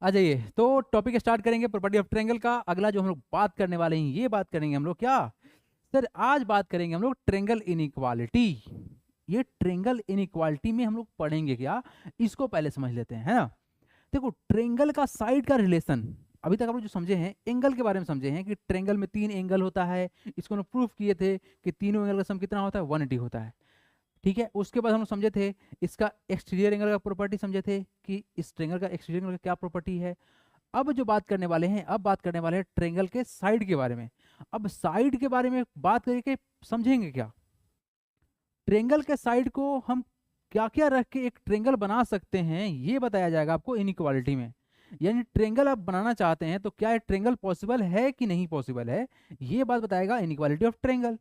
आ जाइए, तो topic start करेंगे प्रॉपर्टी ऑफ ट्रायंगल का। अगला जो हम लोग बात करने वाले हैं, ये बात करेंगे हम लोग क्या सर, आज बात करेंगे हम लोग ट्रायंगल इनइक्वालिटी। ये ट्रायंगल इनइक्वालिटी में हम लोग पढ़ेंगे क्या, इसको पहले समझ लेते हैं, है ना। देखो, ट्रायंगल का साइड का रिलेशन, अभी तक आप लोग जो समझे हैं एंगल के बारे में समझे हैं कि ट्रायंगल में 3 एंगल होता है। इसको हम प्रूफ किए थे कि तीनों एंगल का सम कितना होता है, 180 होता है। ठीक है, उसके बाद हम लोग समझे थे इसका एक्सटीरियर एंगल का प्रॉपर्टी, समझे थे कि इस ट्रायंगल का एक्सटीरियर एंगल का क्या प्रॉपर्टी है। अब जो बात करने वाले हैं, अब बात करने वाले हैं ट्रायंगल के साइड के बारे में। अब साइड के बारे में बात करके समझेंगे क्या, ट्रायंगल के साइड को हम क्या क्या रख के एक ट्रायंगल बना सकते हैं, ये बताया जाएगा आपको इनइक्वालिटी में। यानी ट्रायंगल आप बनाना चाहते हैं तो क्या ट्रायंगल पॉसिबल है कि नहीं पॉसिबल है, ये बात बताएगा इनइक्वालिटी ऑफ ट्रायंगल।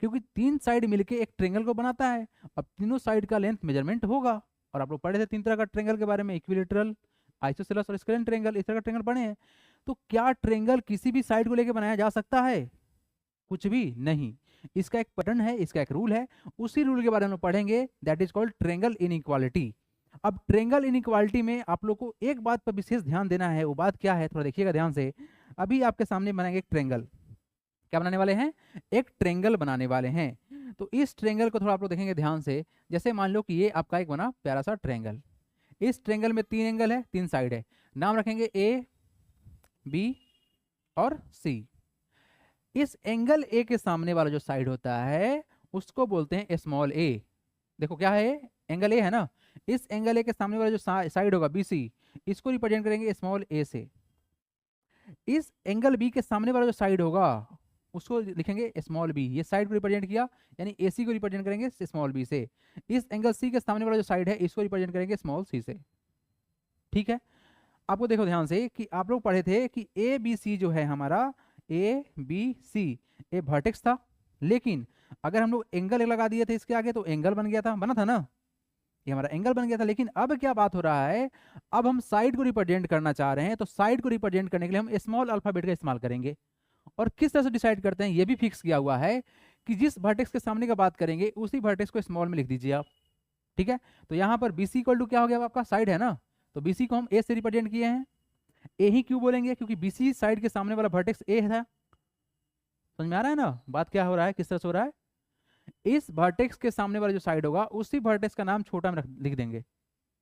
क्योंकि 3 साइड मिलके एक ट्रायंगल को बनाता है, अब तीनों साइड का लेंथ मेजरमेंट होगा। और आप लोग पढ़े थे 3 तरह का ट्रायंगल के बारे में, इक्विलेटरल, आइसोसेलेस और स्क्लेंट ट्रायंगल, इस तरह का ट्रायंगल बने हैं। तो क्या ट्रायंगल किसी भी साइड को लेकर बनाया जा सकता है, कुछ भी नहीं। इसका एक पैटर्न है, इसका एक रूल है, उसी रूल के बारे में पढ़ेंगे, that is called triangle inequality. अब ट्रायंगल इनइक्वालिटी में आप लोग को एक बात पर विशेष ध्यान देना है, वो बात क्या है थोड़ा देखिएगा ध्यान से। अभी आपके सामने बनाएंगे एक ट्रायंगल, क्या बनाने वाले हैं, एक ट्रायंगल बनाने वाले हैं। तो इस ट्रायंगल को थोड़ा आप लोग देखेंगे ध्यान से। जैसे मान लो कि ये आपका एक बना प्यारा सा ट्रायंगल, इस ट्रायंगल में 3 एंगल है, 3 साइड है, नाम रखेंगे ए, बी और सी। इस एंगल ए के सामने वाला जो साइड होता है उसको बोलते हैं स्मॉल ए। देखो क्या है, एंगल ए है ना, इस एंगल ए के सामने वाला जो साइड होगा बी सी, इसको रिप्रेजेंट करेंगे स्मॉल ए से। इस एंगल बी के सामने वाला जो साइड होगा उसको लिखेंगे स्मॉल बी, ये साइड को रिप्रेजेंट किया, यानी ए सी को रिप्रेजेंट करेंगे स्मॉल बी से। इस एंगल सी के सामने वाला जो साइड है इसको रिप्रेजेंट करेंगे स्मॉल सी से। ठीक है, आपको देखो ध्यान से कि आप लोग पढ़े थे कि ए बी सी जो है हमारा, A B C, A vertex था, लेकिन अगर हम लोग एंगल लगा दिए थे इसके आगे तो एंगल बन गया था, बना था ना, ये हमारा एंगल बन गया था। लेकिन अब क्या बात हो रहा है, अब हम साइड को रिप्रेजेंट करना चाह रहे हैं, तो साइड को रिप्रेजेंट करने के लिए हम स्मॉल अल्फाबेट का इस्तेमाल करेंगे। और किस तरह से डिसाइड करते हैं, ये भी फिक्स किया हुआ है कि जिस वर्टेक्स के सामने का बात करेंगे उसी वर्टेक्स को स्मॉल में लिख दीजिए आप। ठीक है, तो यहाँ पर बी सी इक्वल टू क्या हो गया, आपका साइड है ना, तो बी सी को हम ए से रिप्रेजेंट किए हैं। ए ही क्यों बोलेंगे, क्योंकि बी सी साइड के सामने वाला वर्टेक्स ए था। समझ में आ रहा है ना बात क्या हो रहा है, किस तरह से हो रहा है। इस वर्टेक्स के सामने वाला जो साइड होगा उसी वर्टेक्स का नाम छोटा में लिख देंगे,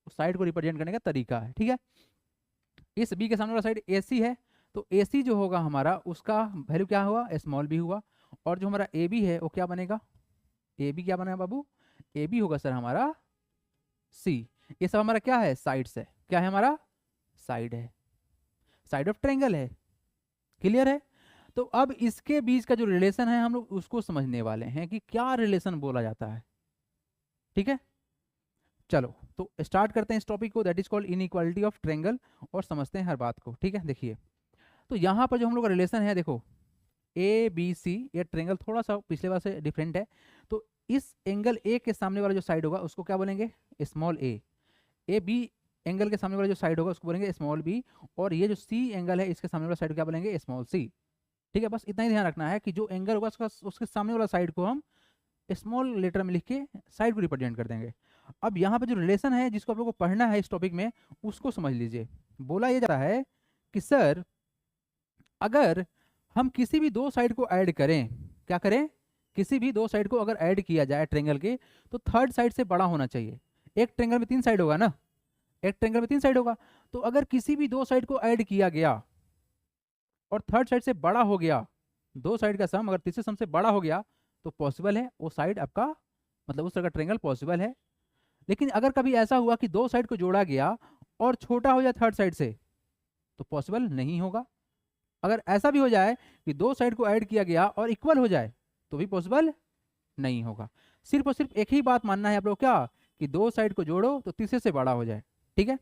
उस साइड को रिप्रेजेंट करने का तरीका है। ठीक है, इस बी के सामने वाला साइड ए सी है, तो ए सी जो होगा हमारा उसका वैल्यू क्या हुआ, स्मॉल बी हुआ। और जो हमारा ए बी है वो क्या बनेगा, ए बी क्या बनेगा बाबू, ए बी होगा सर हमारा सी। ये सब हमारा क्या है, साइड्स है, क्या है हमारा, साइड है, साइड ऑफ ट्रायंगल है। क्लियर है, तो अब इसके बीच का जो रिलेशन है हम लोग उसको समझने वाले हैं कि क्या रिलेशन बोला जाता है। ठीक है, चलो तो स्टार्ट करते हैं इस टॉपिक को, that is called inequality of triangle, और समझते हैं हर बात को। ठीक है, देखिए तो यहाँ पर जो हम लोग का रिलेशन है, देखो ए बी सी, ये ट्रायंगल थोड़ा सा पिछले बार से डिफरेंट है। तो इस एंगल ए के सामने वाला जो साइड होगा उसको क्या बोलेंगे, small A. A B angle के सामने वाला जो साइड होगा उसको बोलेंगे स्मॉल बी। और ये जो सी एंगल है इसके सामने वाला साइड क्या बोलेंगे, स्मॉल सी। ठीक है, बस इतना ही ध्यान रखना है कि जो एंगल होगा उसके सामने वाला साइड को हम स्मॉल लेटर में लिख के साइड को रिप्रेजेंट कर देंगे। अब यहाँ पे जो रिलेशन है जिसको आप लोग को पढ़ना है इस टॉपिक में, उसको समझ लीजिए। बोला ये जा रहा है कि सर अगर हम किसी भी 2 साइड को ऐड करें, क्या करें, किसी भी 2 साइड को अगर ऐड किया जाए ट्रायंगल के, तो थर्ड साइड से बड़ा होना चाहिए। एक ट्रायंगल में 3 साइड होगा ना, एक ट्रायंगल में 3 साइड होगा, तो अगर किसी भी 2 साइड को ऐड किया गया और थर्ड साइड से बड़ा हो गया, 2 साइड का सम अगर तीसरे सम से बड़ा हो गया, तो पॉसिबल है वो साइड आपका, मतलब उस तरह का ट्रायंगल पॉसिबल है। लेकिन अगर कभी ऐसा हुआ कि 2 साइड को जोड़ा गया और छोटा हो जाए थर्ड साइड से, तो पॉसिबल नहीं होगा। अगर ऐसा भी हो जाए कि 2 साइड को ऐड किया गया और इक्वल हो जाए, तो भी पॉसिबल नहीं होगा। सिर्फ और सिर्फ एक ही बात मानना है आप लोग, क्या कि 2 साइड को जोड़ो तो तीसरे से बड़ा हो जाए। ठीक है,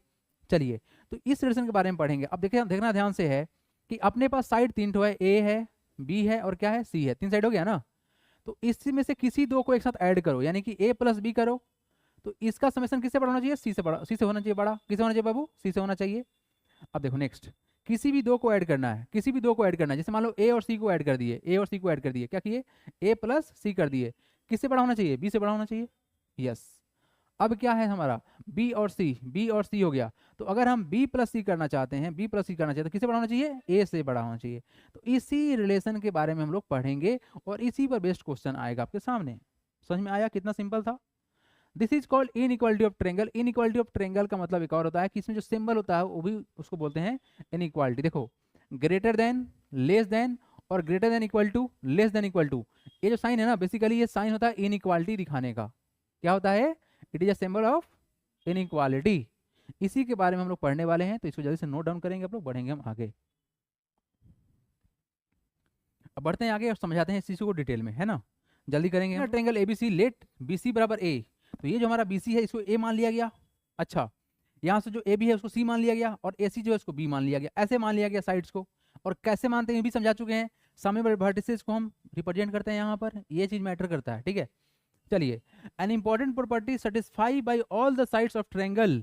चलिए तो इस रिलेशन के बारे में पढ़ेंगे। अब देखिए, देखना ध्यान से है कि अपने पास साइड 3 ठो है, ए है, बी है और क्या है, सी है। 3 साइड हो गया ना, तो इसमें से किसी 2 को एक साथ ऐड करो, यानी कि ए प्लस बी करो। तो इसका समेशन किससे बड़ा होना चाहिए, सी से बड़ा, सी से होना चाहिए बड़ा। किससे होना चाहिए बाबू, सी से होना चाहिए। अब देखो नेक्स्ट, किसी भी 2 को ऐड करना है, किसी भी 2 को ऐड करना है, जैसे मान लो ए और सी को ऐड कर दिए, ए और सी को ऐड कर दिए, क्या किए, ए प्लस सी कर दिए। किससे बड़ा होना चाहिए, बी से बड़ा होना चाहिए, यस। अब क्या है हमारा बी और सी हो गया। तो अगर हम बी प्लस सी करना चाहते हैं, तो किससे बड़ा होना चाहिए, ए से बड़ा होना चाहिए। तो इसी रिलेशन के बारे में हम लोग पढ़ेंगे और इसी पर बेस्ड क्वेश्चन आएगा आपके सामने। समझ में आया कितना सिंपल था। This is called inequality of triangle. Inequality of triangle का मतलब एक और होता है कि इसमें जो सिंबल होता है वो भी उसको बोलते हैं इनइक्वालिटी। देखो ग्रेटर देन, लेस देन और greater than equal to, less than equal to, ये जो साइन है ना बेसिकली ये साइन होता है इनइक्वालिटी दिखाने का। क्या होता है, it is a symbol of inequality. इसी के बारे में हम लोग पढ़ने वाले हैं, तो इसको जल्दी से नोट डाउन करेंगे आप लोग, बढ़ेंगे हम आगे। अब बढ़ते हैं आगे और समझाते हैं इस चीज को डिटेल में, है ना, जल्दी करेंगे। ट्रेंगल एबीसी लेट बीसी बराबर ए। तो ये जो हमारा बीसी है इसको ए मान लिया गया। अच्छा, यहाँ से जो ए बी है उसको सी मान लिया गया और ए सी जो है उसको बी मान लिया गया। ऐसे मान लिया गया साइड्स को। और कैसे मानते हैं ये भी समझा चुके हैं। सामने वाले वर्टिसेस को हम रिप्रेजेंट करते हैं यहाँ पर, ये चीज मैटर करता है, ठीक है। चलिए, an important property satisfy by all the sides of triangle,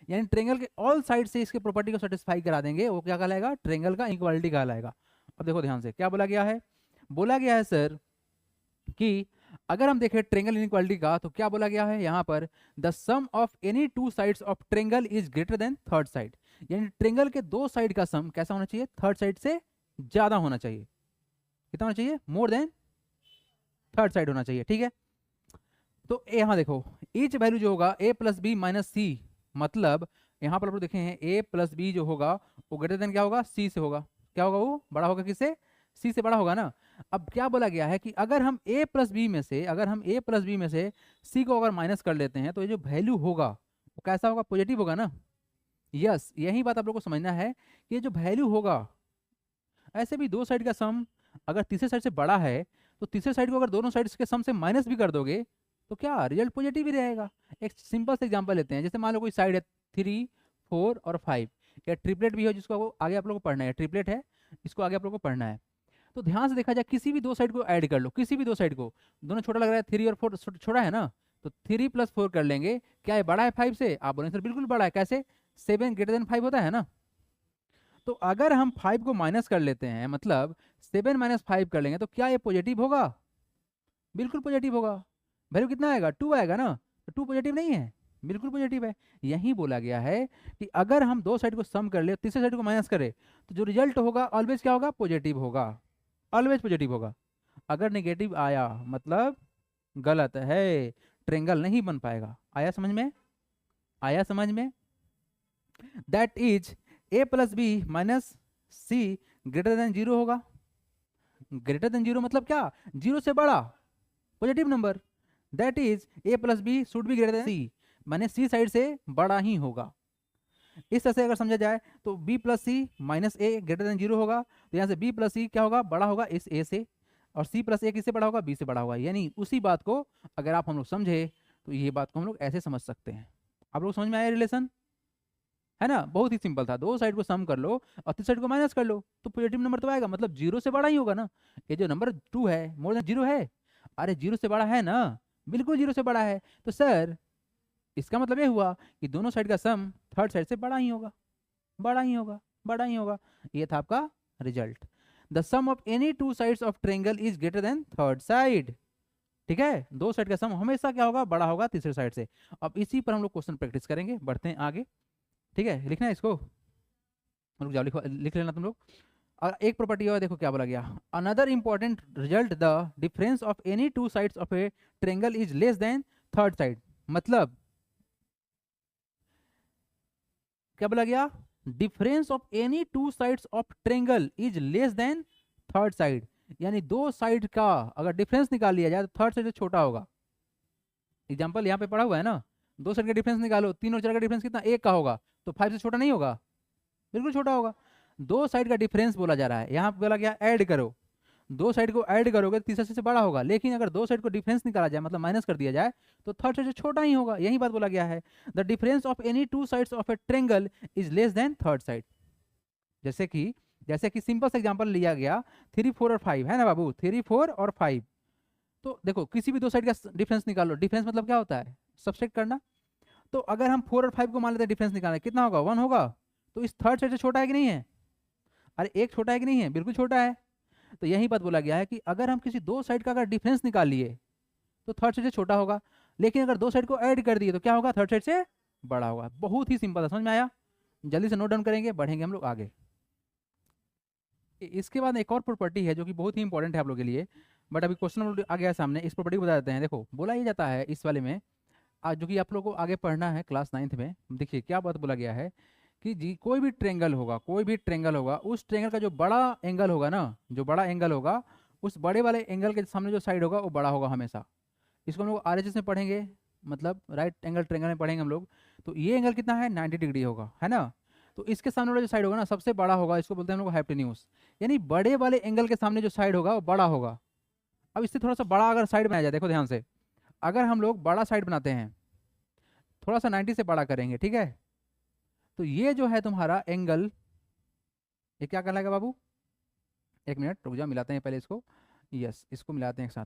यानी ट्रेंगल के ऑल साइड से इसके प्रॉपर्टी को सेटिस्फाई करा देंगे, वो क्या कहलाएगा, ट्रेंगल का इक्वालिटी कहलाएगा। अब देखो ध्यान से क्या बोला गया है। बोला गया है सर कि अगर हम देखें ट्रेंगल इनइक्वालिटी का, तो क्या बोला गया है यहाँ पर, the sum of any two sides of triangle is greater than third side. यानी ट्रेंगल के दो साइड का सम कैसा होना चाहिए, थर्ड साइड से ज्यादा होना चाहिए। कितना होना चाहिए, मोर देन थर्ड साइड होना चाहिए, ठीक है। तो यहाँ देखो ईच वैल्यू जो होगा ए प्लस बी माइनस सी, मतलब यहाँ पर आप लोग देखे हैं ए प्लस बी जो होगा वो ग्रेटर देन क्या होगा, सी से होगा। क्या होगा, वो बड़ा होगा किससे, सी से बड़ा होगा ना। अब क्या बोला गया है कि अगर हम a प्लस बी में से c को अगर माइनस कर लेते हैं तो ये जो वैल्यू होगा वो कैसा होगा, पॉजिटिव होगा ना। यस, यही बात आप लोग को समझना है कि ये जो वैल्यू होगा, ऐसे भी दो साइड का सम अगर तीसरे साइड से बड़ा है तो तीसरे साइड को अगर दोनों साइड के सम से माइनस भी कर दोगे तो क्या रिजल्ट पॉजिटिव ही रहेगा। एक सिंपल से एग्जांपल लेते हैं, जैसे मान लो कोई साइड है 3, 4 और 5, या ट्रिपलेट भी है जिसको आगे आप लोग को पढ़ना है, ट्रिपलेट है इसको आगे आप लोग को पढ़ना है। तो ध्यान से देखा जाए, किसी भी दो साइड को ऐड कर लो, किसी भी दो साइड को, दोनों छोटा लग रहा है, 3 और 4 छोटा है ना, तो 3 + 4 कर लेंगे। क्या है, बड़ा है 5 से, आप बोलेंगे सर बिल्कुल बड़ा है, कैसे, 7 ग्रेटर देन 5 होता है ना। तो अगर हम 5 को माइनस कर लेते हैं, मतलब 7 - 5 कर लेंगे, तो क्या ये पॉजिटिव होगा, बिल्कुल पॉजिटिव होगा। वैल्यू कितना आएगा, 2 आएगा ना, तो 2 पॉजिटिव नहीं है, बिल्कुल पॉजिटिव है। यही बोला गया है कि अगर हम दो साइड को सम कर ले, तीसरे साइड को माइनस करें, तो जो रिजल्ट होगा ऑलवेज क्या होगा, पॉजिटिव होगा, ऑलवेज पॉजिटिव होगा। अगर नेगेटिव आया मतलब गलत है, ट्रेंगल नहीं बन पाएगा। आया समझ में, आया समझ में। That is a plus B minus C greater than 0 होगा। ग्रेटर देन 0 मतलब क्या, 0 से बड़ा, positive number. That is a plus B should be greater than C, माने सी साइड से बड़ा ही होगा। इस तरह से अगर समझा जाए तो b प्लस सी माइनस ए ग्रेटर देन 0 होगा, तो यहाँ से b प्लस सी क्या होगा, बड़ा होगा इस a से, और c प्लस ए किससे बड़ा होगा, b से बड़ा होगा। यानी उसी बात को अगर आप हम लोग समझे तो ये बात को हम लोग ऐसे समझ सकते हैं। आप लोग समझ में आया रिलेशन, है ना, बहुत ही सिंपल था। दो साइड को सम कर लो और तीसरी साइड को माइनस कर लो तो पॉजिटिव नंबर तो आएगा, मतलब 0 से बड़ा ही होगा ना। ये जो नंबर 2 है मोर देन 0 है, अरे 0 से बड़ा है ना, बिल्कुल 0 से बड़ा है। तो सर इसका मतलब ये हुआ कि दोनों साइड का सम थर्ड साइड से बड़ा ही होगा, बड़ा ही होगा, बड़ा ही होगा। ये था आपका result. The sum of any two sides of triangle is greater than third side. ठीक है, दो साइड का सम हमेशा क्या होगा, बड़ा होगा तीसरे साइड से। अब इसी पर हम लोग क्वेश्चन प्रैक्टिस करेंगे, बढ़ते हैं आगे। ठीक है, लिखना है इसको, रुक जाओ, लिख लेना तुम लोग। और एक प्रॉपर्टी और देखो क्या बोला गया, another important result, the difference of any two sides of A triangle is less than third side. मतलब क्या बोला गया, difference of any two sides of triangle is less than third side. यानी दो साइड का अगर डिफरेंस निकाल लिया जाए तो थर्ड साइड से छोटा होगा। एग्जांपल यहाँ पे पढ़ा हुआ है ना, दो साइड का डिफरेंस निकालो, 3 और 4 का डिफरेंस कितना, 1 का होगा, तो 5 से छोटा नहीं होगा, बिल्कुल छोटा होगा। दो साइड का डिफरेंस बोला जा रहा है, यहाँ पे बोला गया ऐड करो, दो साइड को ऐड करोगे तीसरे से बड़ा होगा। लेकिन अगर दो साइड को डिफरेंस निकाला जाए, मतलब माइनस कर दिया जाए, तो थर्ड साइड से छोटा ही होगा। यही बात बोला गया है, the difference of any two sides of A triangle is less than third side. जैसे कि सिंपल सा एग्जांपल लिया गया 3, 4 और 5 है ना बाबू, 3, 4 और 5। तो देखो किसी भी दो साइड का डिफरेंस निकालो, डिफरेंस मतलब क्या होता है, सब्सट्रैक्ट करना। तो अगर हम 4 और 5 को मान लेते हैं डिफरेंस निकालना, कितना होगा, 1 होगा। तो इस थर्ड साइड से छोटा है कि नहीं है, अरे एक छोटा है कि नहीं है, बिल्कुल छोटा है। तो यही बात बोला गया है कि अगर हम किसी दो साइड का अगर डिफरेंस निकाल लिए तो थर्ड साइड से छोटा होगा। लेकिन अगर दो साइड को ऐड कर दिए तो क्या होगा, थर्ड साइड से बड़ा होगा। बहुत ही सिंपल है, समझ में आया? जल्दी से नोट डाउन करेंगे, बढ़ेंगे हम लोग आगे। इसके बाद एक और प्रॉपर्टी है जो कि बहुत ही इंपॉर्टेंट है आप लोगों के लिए, बट अभी क्वेश्चन आ गया है सामने, इस प्रॉपर्टी को बता देते हैं। देखो बोला ये जाता है इस वाले में, जो कि आप लोगों को आगे पढ़ना है क्लास 9th में। देखिए क्या बात बोला गया है कि जी कोई भी ट्रेंगल होगा, कोई भी ट्रेंगल होगा, उस ट्रेंगल का जो बड़ा एंगल होगा ना, जो बड़ा एंगल होगा, उस बड़े वाले एंगल के सामने जो साइड होगा वो बड़ा होगा हमेशा। इसको हम लोग RHS में पढ़ेंगे, मतलब राइट एंगल ट्रेंगल में पढ़ेंगे हम लोग। तो ये एंगल कितना है, 90 डिग्री होगा, है ना। तो इसके सामने वाला जो साइड होगा ना सबसे बड़ा होगा, इसको बोलते हैं हम लोग हाइपोटेन्यूज, यानी बड़े वाले एंगल के सामने जो साइड होगा वो बड़ा होगा। अब इससे थोड़ा सा बड़ा अगर साइड बनाया जाए, देखो ध्यान से, अगर हम लोग बड़ा साइड बनाते हैं, थोड़ा सा 90 से बड़ा करेंगे, ठीक है, तो ये जो है तुम्हारा एंगल, ये क्या कहलाएगा बाबू, एक मिनट रुक जाओ, मिलाते हैं पहले इसको, यस इसको मिलाते हैं एक साथ।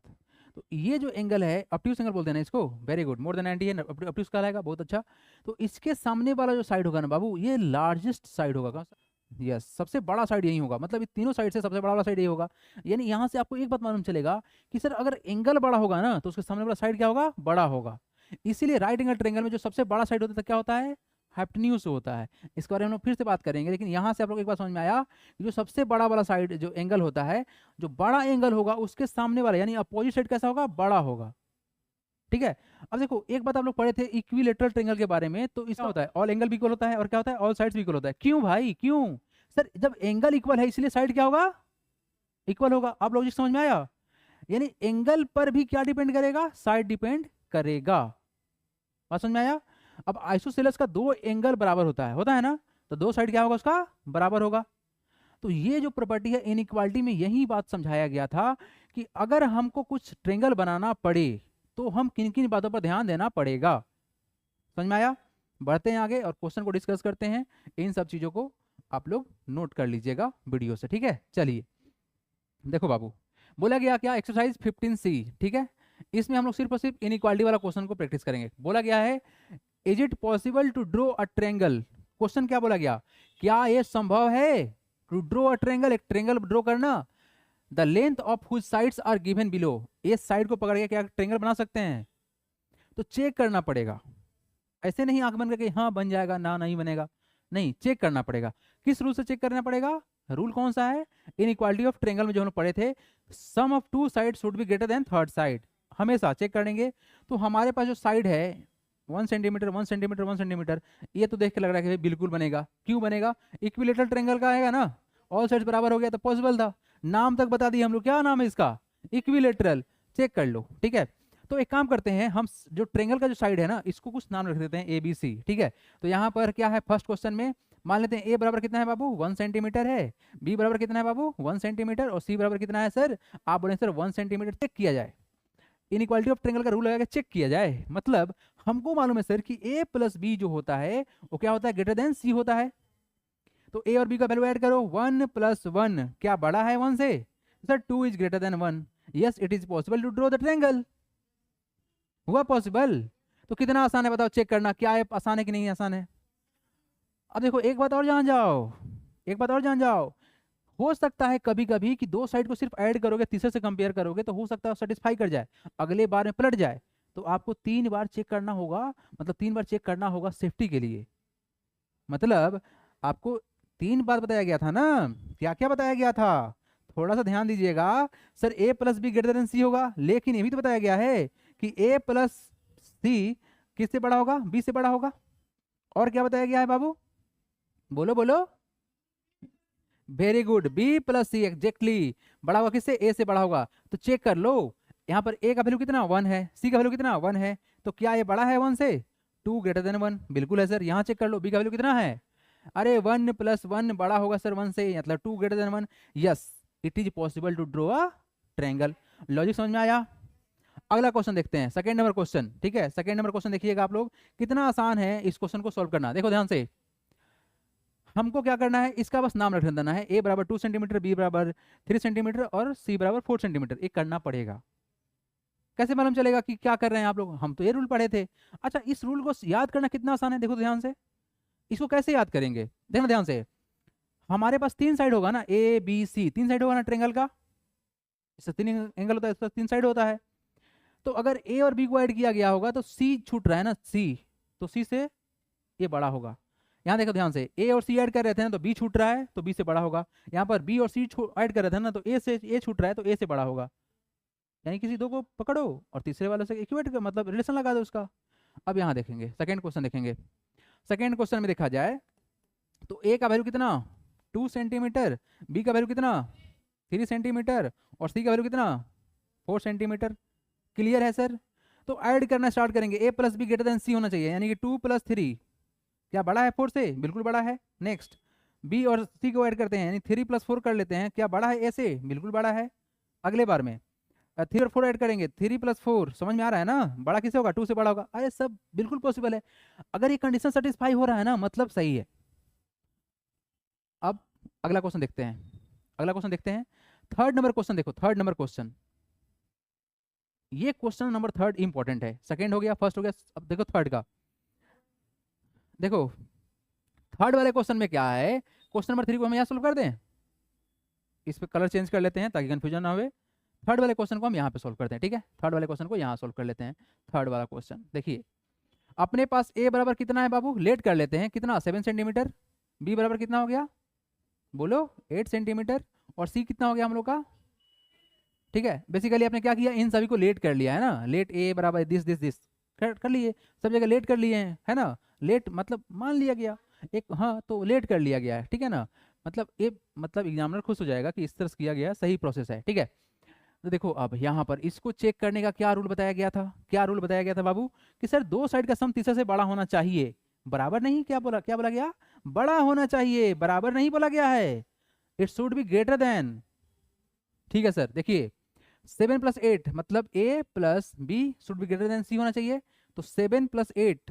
तो ये जो एंगल है ऑब्ट्यूज एंगल बोलते हैं ना इसको, वेरी गुड, मोर देन 90 है, ऑब्ट्यूज कहलाएगा, बहुत अच्छा। तो इसके सामने वाला जो साइड होगा ना बाबू, ये लार्जेस्ट साइड होगा, कौन सा, यस सबसे बड़ा साइड यही होगा, मतलब तीनों साइड से सबसे बड़ा वाला साइड यही होगा। यानी यहाँ से आपको एक बात मालूम चलेगा कि सर अगर एंगल बड़ा होगा ना तो उसके सामने वाला साइड क्या होगा, बड़ा होगा। इसीलिए राइट एंगल ट्रायंगल में जो सबसे बड़ा साइड होता है क्या होता है, हाइपोटेन्यूज होता है। इसके बारे में हम लोग फिर से बात करेंगे, लेकिन यहाँ से आप लोग एक बात समझ में आया कि जो सबसे बड़ा वाला साइड जो एंगल होता है, जो बड़ा एंगल होगा उसके सामने वाला यानी अपोजिट साइड कैसा होगा, बड़ा होगा, ठीक है। अब देखो एक बात आप लोग पढ़े थे इक्विलेटरल ट्रायंगल के बारे में, तो इसका होता है ऑल एंगल भी इक्वल होता है और क्या होता है, ऑल साइड्स भी इक्वल होता है। क्यों भाई क्यों, सर जब एंगल इक्वल है इसलिए साइड क्या होगा, इक्वल होगा। आप लॉजिक समझ में आया? यानी एंगल पर भी क्या डिपेंड करेगा, साइड डिपेंड करेगा। बात समझ में आया? अब आइसोसेलेस का दो एंगल बराबर होता है ना, तो दो साइड क्या होगा उसका, बराबर होगा। तो ये जो प्रॉपर्टी है इनइक्वालिटी में यही बात समझाया गया था कि अगर हमको कुछ ट्रेंगल बनाना पड़े तो हम किन किन बातों पर ध्यान देना पड़ेगा। समझ में आया? बढ़ते हैं आगे और क्वेश्चन को डिस्कस करते हैं। इन सब चीजों को आप लोग नोट कर लीजिएगा वीडियो से, ठीक है। चलिए देखो बाबू, बोला गया क्या, एक्सरसाइज 15C, ठीक है। इसमें हम लोग सिर्फ और सिर्फ इनइक्वालिटी वाला क्वेश्चन को प्रैक्टिस करेंगे। बोला गया है is it possible to draw a triangle, question क्या बोला गया, क्या ये संभव है टू ड्रॉ अ ट्रायंगल, एक ट्रायंगल ड्रॉ करना, the length of whose sides are given below, इस साइड को पकड़ के क्या ट्रायंगल बना सकते हैं। तो चेक करना पड़ेगा, ऐसे नहीं आंख बन करके हाँ बन जाएगा ना नहीं बनेगा, नहीं चेक करना पड़ेगा। किस रूल से चेक करना पड़ेगा, रूल कौन सा है, इनइक्वालिटी ऑफ ट्रायंगल में जो हम लोग पढ़े थे, sum of two side should be greater than third side, हमेशा चेक करेंगे। तो हमारे पास जो साइड है 1 सेंटीमीटर 1 सेंटीमीटर 1 सेंटीमीटर, ये तो देख के लग रहा है कि भाई बिल्कुल बनेगा। क्यों बनेगा, इक्विलेटरल ट्रायंगल का आएगा ना, ऑल साइड्स बराबर हो गया तो पॉसिबल था। नाम तक बता दिए हम लोग, क्या नाम है इसका, इक्विलेटरल, चेक कर लो, ठीक है। तो एक काम करते हैं, हम जो ट्रायंगल का जो साइड है ना इसको कुछ नाम रख देते हैं ABC, ठीक है। तो यहाँ पर क्या है, फर्स्ट क्वेश्चन में मान लेते हैं A बराबर कितना है बाबू, 1 सेंटीमीटर है, B बराबर कितना है बाबू 1 सेंटीमीटर, और C बराबर कितना है सर, आप बोले सर 1 सेंटीमीटर। चेक किया जाए, इनइक्वालिटी ऑफ ट्रायंगल का रूल लगा के चेक किया जाए, मतलब हमको मालूम है सर कि A प्लस B जो होता है वो क्या होता है, ग्रेटर देन C होता है। तो A और B का वैल्यू ऐड करो, 1 + 1 क्या बड़ा है 1 से, sir 2 is greater than 1, yes it is possible to draw the triangle, हुआ पॉसिबल। तो कितना आसान है बताओ, चेक करना क्या है, आसान है कि नहीं आसान है। अब देखो एक बात और जान जाओ, एक बात और जान जाओ, हो सकता है कभी कभी कि दो साइड को सिर्फ ऐड करोगे, तीसरे से कंपेयर करोगे तो हो सकता है सेटिस्फाई कर जाए, अगले बार में पलट जाए। तो आपको 3 बार चेक करना होगा, मतलब 3 बार चेक करना होगा सेफ्टी के लिए। मतलब आपको 3 बार बताया गया था ना, क्या क्या बताया गया था, थोड़ा सा ध्यान दीजिएगा। Sir A + B greater than C होगा, लेकिन ये भी तो बताया गया है कि A + C किससे बड़ा होगा, B से बड़ा होगा। और क्या बताया गया है बाबू, बोलो बोलो, very good, B + C exactly, बड़ा होगा किससे, A से बड़ा होगा। तो चेक कर लो, यहाँ पर A का वैल्यू कितना 1 है, C का वैल्यू कितना 1 है, तो क्या ये बड़ा है 1 से, 2 ग्रेटर देन 1, बिल्कुल है सर। यहाँ चेक कर लो B का वैल्यू कितना है, अरे 1 + 1 बड़ा होगा सर 1 से, मतलब 2 greater than 1, yes it is possible to draw a triangle. Logic समझ में आया? अगला क्वेश्चन देखते हैं, सेकंड नंबर क्वेश्चन, ठीक है। सेकंड नंबर क्वेश्चन देखिएगा आप लोग, कितना आसान है इस क्वेश्चन को सॉल्व करना। देखो ध्यान से, हमको क्या करना है, इसका बस नाम रख देना है, A बराबर 2 सेंटीमीटर, B बराबर 3 सेंटीमीटर और C बराबर 4 सेंटीमीटर, ये करना पड़ेगा। कैसे मालूम चलेगा कि क्या कर रहे हैं आप लोग, हम तो ये रूल पढ़े थे। अच्छा इस रूल को याद करना कितना आसान है, देखो ध्यान से, इसको कैसे याद करेंगे, देखना ध्यान से। हमारे पास 3 साइड होगा ना, ABC 3 साइड होगा ना ट्रायंगल का, इससे 3 एंगल होता है, इसका 3 साइड होता है। तो अगर ए और बी को ऐड किया गया होगा तो सी छूट रहा है ना, सी, तो सी से ये बड़ा होगा। यहाँ देखो ध्यान से, ए और सी ऐड कर रहे थे ना तो बी छूट रहा है तो बी से बड़ा होगा। यहाँ पर बी और सी ऐड कर रहे थे ना तो ए से ए छूट रहा है तो ए से बड़ा होगा। यानी किसी दो को पकड़ो और तीसरे वाले से इक्वेट कर, मतलब रिलेशन लगा दो उसका। अब यहाँ देखेंगे सेकंड क्वेश्चन देखेंगे। सेकंड क्वेश्चन में देखा जाए तो ए का वैल्यू कितना 2 सेंटीमीटर, बी का वैल्यू कितना 3 सेंटीमीटर और सी का वैल्यू कितना 4 सेंटीमीटर। क्लियर है सर? तो ऐड करना स्टार्ट करेंगे, ए प्लस बी ग्रेटर देन सी होना चाहिए, यानी कि 2 + 3 क्या बड़ा है 4 से? बिल्कुल बड़ा है। नेक्स्ट बी और सी को ऐड करते हैं, यानी 3 + 4 कर लेते हैं, क्या बड़ा है ए से? बिल्कुल बड़ा है। अगले बार में 3 और 4 ऐड करेंगे, 3 + 4, समझ में आ रहा है ना? बड़ा किसे होगा? 2 से बड़ा होगा। अरे सब बिल्कुल पॉसिबल है, अगर ये कंडीशन सेटिस्फाई हो रहा है ना मतलब सही है। अब अगला क्वेश्चन देखते हैं, अगला क्वेश्चन देखते हैं। थर्ड नंबर क्वेश्चन देखो, थर्ड नंबर क्वेश्चन, ये क्वेश्चन नंबर थर्ड इंपॉर्टेंट है। सेकंड हो गया, फर्स्ट हो गया, अब देखो थर्ड का। देखो थर्ड वाले क्वेश्चन में क्या है, क्वेश्चन नंबर 3 को हम यहाँ सोल्व कर दें, इस पे कलर चेंज कर लेते हैं ताकि कंफ्यूजन ना हो। थर्ड वाले क्वेश्चन को हम यहाँ पे सोल्व करते हैं, ठीक है? थर्ड वाले क्वेश्चन को यहाँ सोल्व कर लेते हैं। थर्ड वाला क्वेश्चन देखिए, अपने पास ए बराबर कितना है बाबू, लेट कर लेते हैं, कितना 7 सेंटीमीटर, बी बराबर कितना हो गया बोलो 8 सेंटीमीटर, और सी कितना हो गया हम लोग का, ठीक है? बेसिकली आपने क्या किया, इन सभी को लेट कर लिया है ना, लेट ए बराबर दिस दिस दिस कर लिए, सब जगह लेट कर लिए हैं, है ना? लेट मतलब मान लिया गया एक, हाँ तो लेट कर लिया गया है, ठीक है ना? मतलब ये मतलब एग्जामिनर खुश हो जाएगा कि इस तरह से किया गया, सही प्रोसेस है, ठीक है? तो देखो अब यहाँ पर इसको चेक करने का क्या रूल बताया गया था, क्या रूल बताया गया था बाबू, कि सर दो साइड का सम तीसरे से बड़ा होना चाहिए, बराबर नहीं, क्या बोला गया, बड़ा होना चाहिए, बराबर नहीं बोला गया है, it should be greater then. ठीक है सर, देखिए 7 + 8 मतलब a + b should be greater then c होना चाहिए, तो 7 + 8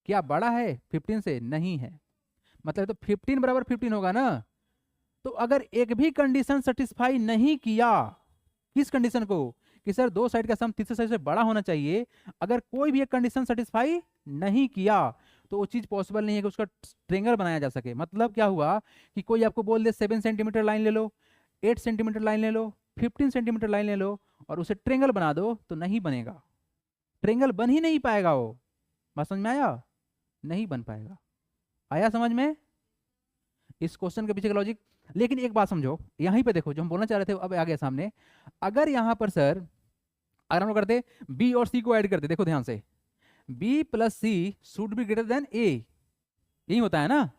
क्या बड़ा है 15 से? नहीं है, मतलब तो 15 बराबर 15 होगा ना। तो अगर एक भी कंडीशन सेटिस्फाई नहीं किया, किस कंडीशन को, कि सर दो साइड का सम तीसरे साइड से बड़ा होना चाहिए, अगर कोई भी एक कंडीशन सेटिस्फाई नहीं किया तो वो चीज पॉसिबल नहीं है कि उसका ट्रेंगल बनाया जा सके। मतलब क्या हुआ कि कोई आपको बोल दे 7 सेंटीमीटर लाइन ले लो, 8 सेंटीमीटर लाइन ले लो, 15 सेंटीमीटर लाइन ले लो और उसे ट्रेंगल बना दो, तो नहीं बनेगा, ट्रेंगल बन ही नहीं पाएगा। वो बात समझ में आया? नहीं बन पाएगा। आया समझ में इस क्वेश्चन के पीछे का लॉजिक? लेकिन एक बात समझो, यहीं पे देखो जो हम बोलना चाह रहे थे अब आ गया सामने। अगर यहाँ पर सर अगर हम लोग करते बी और सी को ऐड करते, देखो ध्यान से, B + C should be greater than A, यही होता है ना?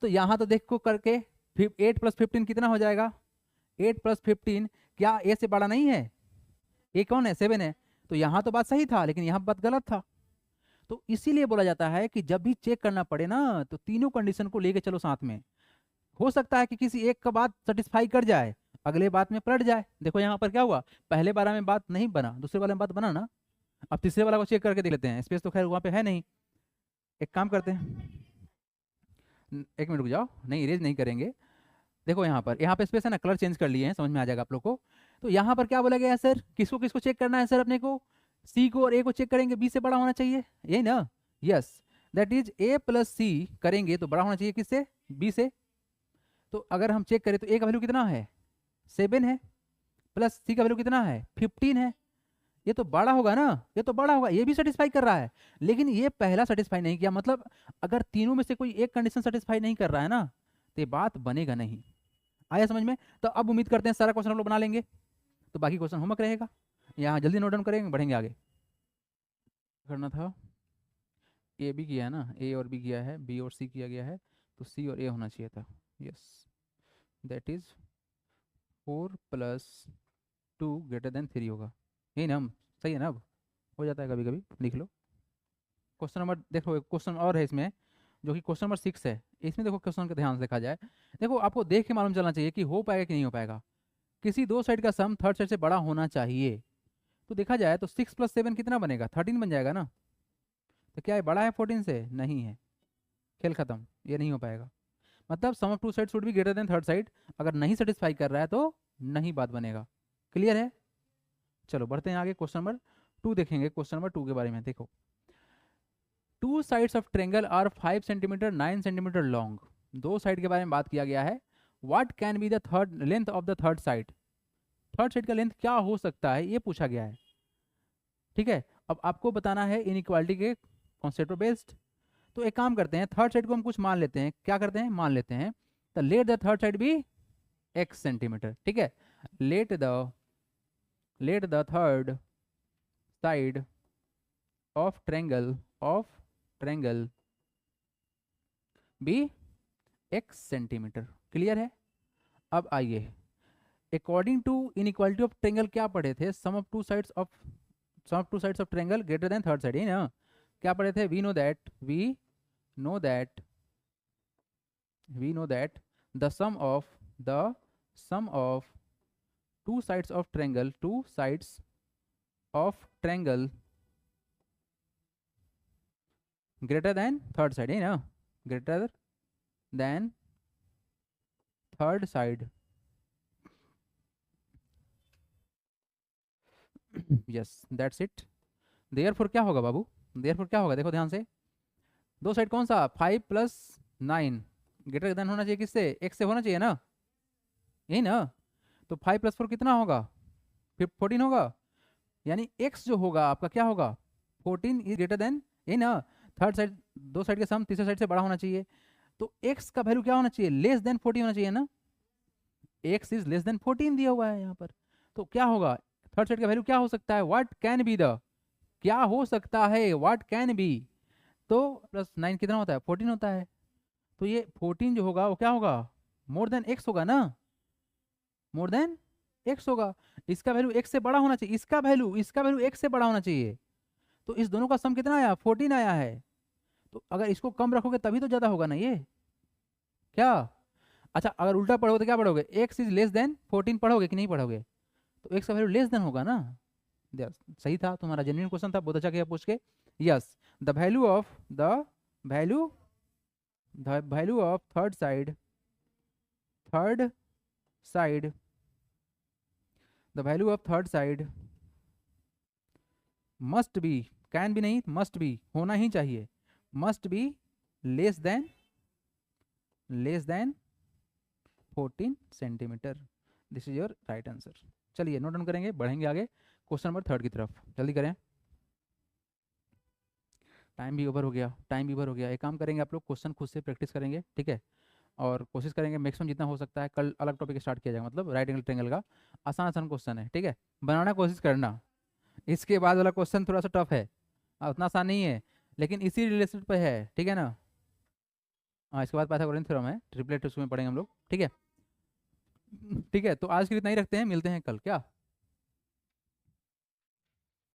तो यहाँ तो देखो करके 8 + 15 कितना हो जाएगा, 8 + 15 क्या ए से बड़ा नहीं है? ए कौन है? 7 है। तो यहाँ तो बात सही था लेकिन यहाँ बात गलत था। तो इसीलिए बोला जाता है कि जब भी चेक करना पड़े ना तो तीनों कंडीशन को लेके चलो साथ में। हो सकता है कि किसी एक का बात सेटिस्फाई कर जाए, अगले बात में पलट जाए। देखो यहाँ पर क्या हुआ, पहले बार में बात नहीं बना, दूसरे वाले में बात बना ना। अब तीसरे वाला को चेक करके देख लेते हैं, स्पेस तो खैर वहाँ पे है नहीं। एक काम करते हैं, एक मिनट रुक जाओ, नहीं इरेज नहीं करेंगे। देखो यहाँ पे स्पेस है ना, कलर चेंज कर लिए हैं, समझ में आ जाएगा आप लोग को। तो यहाँ पर क्या बोला गया है सर, किसको किसको चेक करना है सर अपने को, सी को और ए को चेक करेंगे, बी से बड़ा होना चाहिए, यही ना? यस, दैट इज ए + सी करेंगे तो बड़ा होना चाहिए किससे? बी से। तो अगर हम चेक करें तो ए का वैल्यू कितना है 7 है, प्लस सी का वैल्यू कितना है 15 है, ये तो बड़ा होगा ना, ये तो बड़ा होगा, ये भी सेटिस्फाई कर रहा है। लेकिन ये पहला सेटिस्फाई नहीं किया, मतलब अगर तीनों में से कोई एक कंडीशन सेटिस्फाई नहीं कर रहा है ना तो ये बात बनेगा नहीं। आया समझ में? तो अब उम्मीद करते हैं सारा क्वेश्चन हम लोग बना लेंगे, तो बाकी क्वेश्चन होमवर्क रहेगा, यहाँ जल्दी नोट डाउन करेंगे, बढ़ेंगे आगे। करना था, ए बी किया है ना, ए और बी किया है, बी और सी किया गया है, तो सी और ए होना चाहिए था। Yes, that is 4 + 2 greater then 3 होगा, यही ना? हम सही है ना? अब हो जाता है कभी कभी, लिख लो। क्वेश्चन नंबर देखो, एक क्वेश्चन और है इसमें जो कि क्वेश्चन नंबर 6 है। इसमें देखो क्वेश्चन का ध्यान से देखा जाए, देखो आपको देख के मालूम चलना चाहिए कि हो पाएगा कि नहीं हो पाएगा। किसी दो साइड का सम थर्ड साइड से बड़ा होना चाहिए, तो देखा जाए तो 6 + 7 कितना बनेगा, 13 बन जाएगा ना। तो क्या है, बड़ा है 14 से? नहीं है, खेल खत्म, ये नहीं हो पाएगा। मतलब sum of two side should be greater than third side, अगर नहीं सेटिस्फाई कर रहा है तो नहीं बात बनेगा। क्लियर है? चलो बढ़ते हैं आगे, क्वेश्चन नंबर 2 देखेंगे। क्वेश्चन नंबर 2 के बारे में देखो, two sides of triangle are 5 centimetre 9 centimetre long, दो साइड के बारे में बात किया गया है। What can be the third length of the third side, third side का लेंथ क्या हो सकता है ये पूछा गया है। ठीक है, अब आपको बताना है इनइक्वालिटी के कॉन्सेप्ट पर बेस्ड। तो एक काम करते हैं, थर्ड साइड को हम कुछ मान लेते हैं, क्या करते हैं, मान लेते हैं, तो let the third side be x centimetre. ठीक है, let the third side of triangle be x centimetre. Clear है? अब आइए, according to inequality of triangle क्या पढ़े थे, sum of two sides of triangle greater than third side, है ना? क्या पढ़े थे? We know that the sum of two sides of triangle greater than third side, है ना? Greater than third side, yes that's it. Therefore क्या होगा बाबू, therefore क्या होगा, देखो ध्यान से, दो साइड कौन सा, 5 + 9 ग्रेटर देन होना चाहिए किससे, x से होना चाहिए ना, यही ना? तो 5 + 4 कितना होगा, फिर 14 होगा, यानी x जो होगा आपका क्या होगा, 14 इज ग्रेटर देन, यही ना? थर्ड साइड, दो साइड के सम तीसरे साइड से बड़ा होना चाहिए, तो x का वैल्यू क्या होना चाहिए, लेस देन 14 होना चाहिए ना, x इज लेस देन 14 दिया हुआ है यहाँ पर। तो क्या होगा, थर्ड साइड का वैल्यू क्या हो सकता है, व्हाट कैन बी द, क्या हो सकता है, व्हाट कैन बी, तो +9 कितना होता है, 14 होता है, तो ये 14 जो होगा वो क्या होगा, मोर देन x होगा ना, मोर देन x होगा, इसका वैल्यू x से बड़ा होना चाहिए, इसका वैल्यू x से बड़ा होना चाहिए, तो इस दोनों का सम कितना आया, 14 आया है, तो अगर इसको कम रखोगे तभी तो ज्यादा होगा ना ये, क्या? अच्छा, अगर उल्टा पढ़ोगे तो क्या पढ़ोगे, x इज लेस देन 14 पढ़ोगे कि नहीं पढ़ोगे, तो x का वैल्यू लेस देन होगा ना। Yes, सही था, तुम्हारा जेन्युइन क्वेश्चन था, बहुत अच्छा किया पूछ के। Yes, the value of third side the value of third side must be, can भी नहीं, मस्ट बी होना ही चाहिए, must be less than 14 centimetre. This is your right answer. चलिए नोट डाउन करेंगे, बढ़ेंगे आगे क्वेश्चन नंबर 3 की तरफ, जल्दी करें, टाइम भी ओवर हो गया। एक काम करेंगे, आप लोग क्वेश्चन खुद से प्रैक्टिस करेंगे, ठीक है, और कोशिश करेंगे मैक्सिमम जितना हो सकता है, कल अलग टॉपिक स्टार्ट किया जाएगा, मतलब राइट एंगल ट्रायंगल का आसान क्वेश्चन है, ठीक है, बनाना कोशिश करना। इसके बाद वाला क्वेश्चन थोड़ा सा टफ है, उतना आसान नहीं है, लेकिन इसी रिलेटेड पे है, ठीक है ना? हाँ, इसके बाद पाइथागोरस थ्योरम है, ट्रिपलेट उसमें पढ़ेंगे हम लोग, ठीक है। ठीक है, तो आज के लिए इतना ही रखते हैं, मिलते हैं कल, क्या?